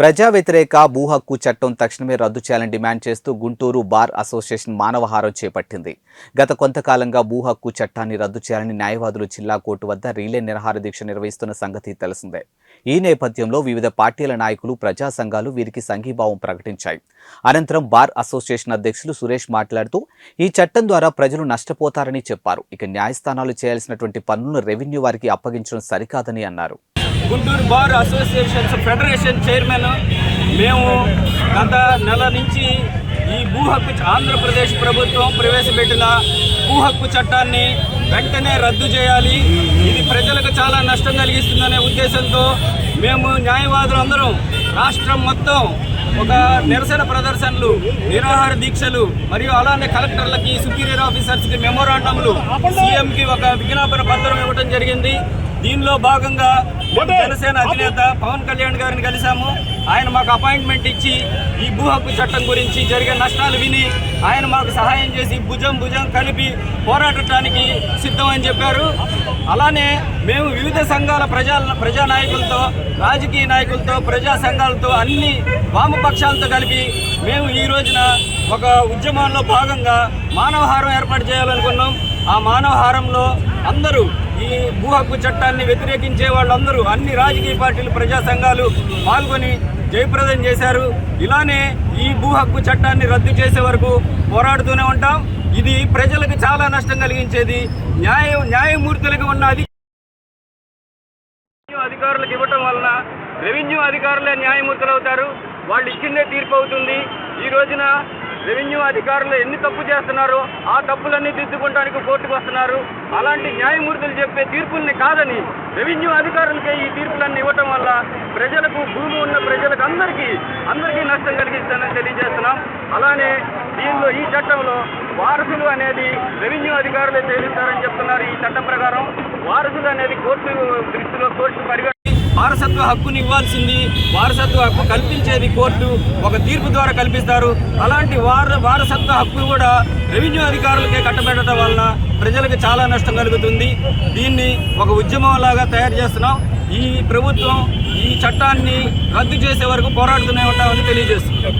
ప్రజా వ్యతిరేక భూ హక్కు చట్టం తక్షణమే రద్దు చేయాలని డిమాండ్ చేస్తూ గుంటూరు బార్ అసోసియేషన్ మానవహారం చేపట్టింది. గత కొంతకాలంగా భూ హక్కు చట్టాన్ని రద్దు చేయాలని న్యాయవాదులు జిల్లా కోర్టు వద్ద రీలే నిరాహార దీక్ష నిర్వహిస్తున్న సంగతి తెలిసిందే. ఈ నేపథ్యంలో వివిధ పార్టీల నాయకులు, ప్రజా సంఘాలు వీరికి సంఘీభావం ప్రకటించాయి. అనంతరం బార్ అసోసియేషన్ అధ్యక్షులు సురేష్ మాట్లాడుతూ ఈ చట్టం ద్వారా ప్రజలు నష్టపోతారని చెప్పారు. ఇక న్యాయస్థానాలు చేయాల్సినటువంటి పన్నులను రెవెన్యూ వారికి అప్పగించడం సరికాదని అన్నారు. Guntur bar associations federation chairman మేము గత నెల నుంచి ఈ భూ హక్కు ఆంధ్రప్రదేశ్ ప్రభుత్వం ప్రవేశపెట్టిన భూ హక్కు చట్టాన్ని వెంటనే రద్దు చేయాలి, ఇది ప్రజలకు చాలా నష్టం కలిగిస్తుందనే ఉద్దేశంతో మేము న్యాయవాదులు అందరం రాష్ట్రం మొత్తం ఒక నిరసన ప్రదర్శనలు, నిరాహార దీక్షలు మరియు అలానే కలెక్టర్లకి, సుపీరియర్ ఆఫీసర్స్కి మెమోరాండంలు, సీఎంకి ఒక విజ్ఞాపన పత్రం ఇవ్వడం జరిగింది. దీనిలో భాగంగా జనసేన అధినేత పవన్ కళ్యాణ్ గారిని కలిశాము. ఆయన మాకు అపాయింట్మెంట్ ఇచ్చి ఈ భూ హక్కు చట్టం గురించి జరిగే నష్టాలు విని ఆయన మాకు సహాయం చేసి భుజం కలిపి పోరాడటానికి సిద్ధమని చెప్పారు. అలానే మేము వివిధ సంఘాల ప్రజా నాయకులతో, రాజకీయ నాయకులతో, ప్రజా సంఘాలతో, అన్ని వామపక్షాలతో కలిపి మేము ఈ రోజున ఒక ఉద్యమంలో భాగంగా మానవహారం ఏర్పాటు చేయాలనుకున్నాం. ఆ మానవహారంలో అందరూ ఈ భూ హక్కు చట్టాన్ని వ్యతిరేకించే వాళ్ళందరూ, అన్ని రాజకీయ పార్టీలు, ప్రజా సంఘాలు పాల్గొని జయప్రదం చేశారు. ఇలానే ఈ భూ హక్కు చట్టాన్ని రద్దు చేసే వరకు పోరాడుతూనే ఉంటాం. ఇది ప్రజలకు చాలా నష్టం కలిగించేది. న్యాయమూర్తులకు ఉన్న అధికారులకు ఇవ్వటం వలన రెవెన్యూ అధికారులే న్యాయమూర్తులు అవుతారు. వాళ్ళు ఇచ్చిందే తీర్పు అవుతుంది. ఈ రోజున రెవెన్యూ అధికారులు ఎన్ని తప్పు చేస్తున్నారో ఆ తప్పులన్నీ దిద్దుకోవడానికి కోర్టుకు వస్తున్నారు. అలాంటి న్యాయమూర్తులు చెప్పే తీర్పుల్ని కాదని రెవెన్యూ అధికారులకే ఈ తీర్పులన్నీ ఇవ్వటం వల్ల ప్రజలకు, భూమి ఉన్న ప్రజలకు అందరికీ నష్టం కలిగిస్తుందని తెలియజేస్తున్నాం. అలానే దీనిలో ఈ చట్టంలో వారసులు అనేది రెవెన్యూ అధికారులే తేలుస్తారని చెప్తున్నారు. ఈ చట్టం ప్రకారం వారసులు అనేది కోర్టు దృష్టిలో కోర్టు పరిగణ వారసత్వ హక్కుని ఇవ్వాల్సింది, వారసత్వ హక్కు కల్పించేది కోర్టు ఒక తీర్పు ద్వారా కల్పిస్తారు. అలాంటి వారసత్వ హక్కు కూడా రెవెన్యూ అధికారులకే కట్టబెట్టడం వలన ప్రజలకు చాలా నష్టం కలుగుతుంది. దీన్ని ఒక ఉద్యమంలాగా తయారు చేస్తున్నాం. ఈ ప్రభుత్వం ఈ చట్టాన్ని రద్దు చేసే వరకు పోరాడుతూనే ఉంటామని తెలియజేస్తుంది.